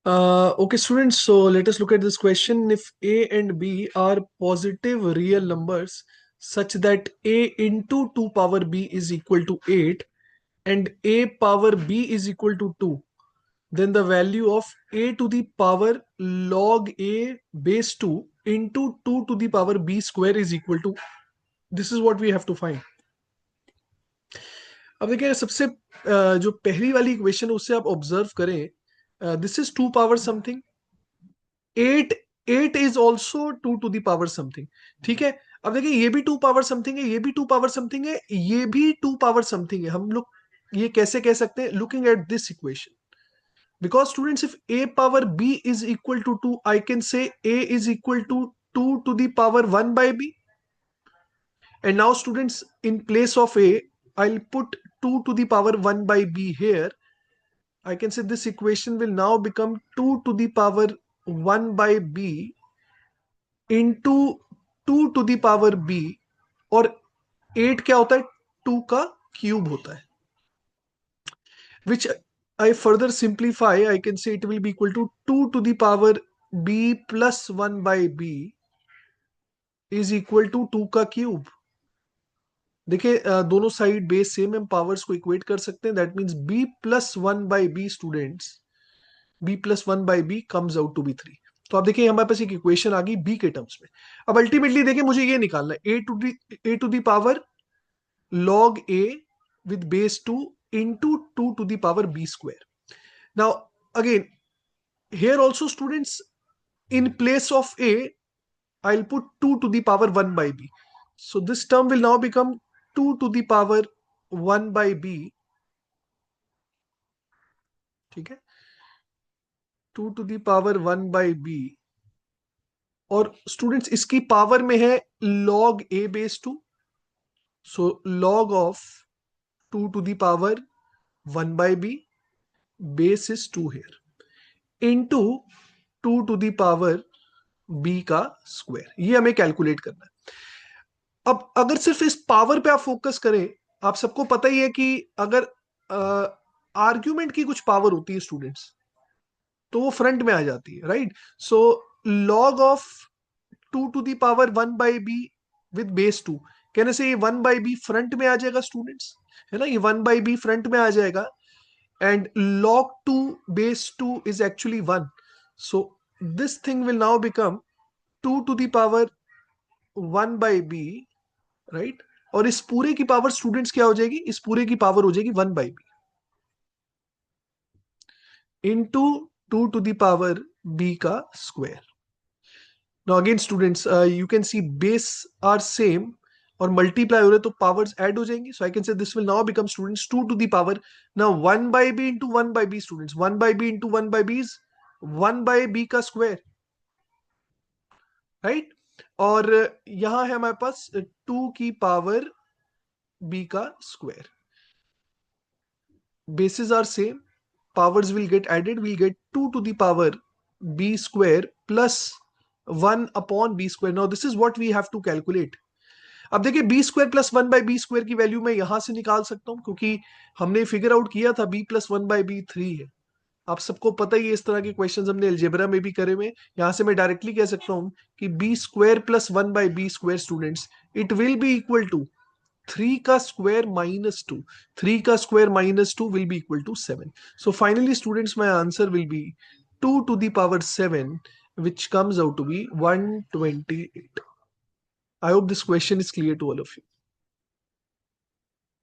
Okay, students, so let us look at this question. If a and b are positive real numbers such that a into 2 power b is equal to 8 and a power b is equal to 2, then the value of a to the power log a base 2 into 2 to the power b square is equal to, this is what we have to find. अब देखिए सबसे जो पहली वाली equation उससे आप observe करें, this is 2 power something, 8 8 is also 2 to the power something. ठीक है, अब देखिए ये भी 2 पावर समथिंग है, ये भी 2 पावर समथिंग है, ये भी 2 पावर समथिंग है. हम लोग ये कैसे कह सकते हैं? Looking at this equation, because students, if a power b is equal to 2, I can say a is equal to 2 to the power 1 by b. And now students, in place of a, I'll put 2 to the power 1 by b here. I can say this equation will now become 2 to the power 1 by b into 2 to the power b. और 8 क्या होता है? 2 का cube होता है. Which I further simplify, I can say it will be equal to 2 to the power b plus 1 by b is equal to 2 का cube. देखिए दोनों साइड बेस सेम, हम पावर्स को इक्वेट कर सकते हैं. That means b plus 1 by b, students, b plus 1 by b comes out to be 3. तो आप देखिए हमारे पास एक इक्वेशन आ गई b के टर्म्स में. अब अल्टीमेटली देखिए मुझे ये निकालना है a to the power log a with base 2 into 2 to the power b square. Now again, here also students, in place of a, I'll put 2 to the power 1 by b. So this term will now become 2 to the power 1 by b. ठीक है, 2 to the power 1 by b. और students इसकी power में है log a base 2. So log of 2 to the power 1 by b, base is 2 here, into 2 to the power b का square. ये हमें calculate करना है. अब अगर सिर्फ इस पावर पे आप फोकस करें, आप सबको पता ही है कि अगर आर्ग्यूमेंट की कुछ पावर होती है स्टूडेंट्स, तो वो फ्रंट में आ जाती है, right? So log of 2 to the power 1 by b with base 2, कहने से ये 1 बाई बी फ्रंट में आ जाएगा स्टूडेंट्स, है ना? ये 1 बाई बी फ्रंट में आ जाएगा. And log 2 base 2 is actually 1. So this thing will now become 2 to the power 1 by b, right? और इस पूरे की पावर स्टूडेंट्स क्या हो जाएगी? इस पूरे की पावर हो जाएगी 1 by b into 2 to the power b का square. Now again students, you can see base are same और मल्टीप्लाई हो रहे तो पावर्स ऐड हो जाएंगी. So I can say this will now become students 2 to the power, now 1 by b into 1 by b. Students 1 by b into 1 by b is 1 by b का square, right? और यहां है हमारे पास 2 की power b का square. bases are same, powers will get added, we'll get 2 to the power b square plus 1 upon b square. Now this is what we have to calculate. अब देखिए b square plus 1 by b square की value मैं यहां से निकाल सकता हूं, क्योंकि हमने फिगर आउट किया था b प्लस 1 बाई बी 3 है. आप सबको पता ही है, इस तरह के क्वेश्चंस हमने अलजेब्रा में भी करे हुए. यहां से मैं डायरेक्टली कह सकता हूं कि b square plus 1 by b square, students, it will be equal to 3 का स्क्वायर माइनस 2. 3 का square minus 2 will be equal to 7. So finally students, my answer will be 2 to the power 7, which comes out to be 128. I hope this question is clear to all of you.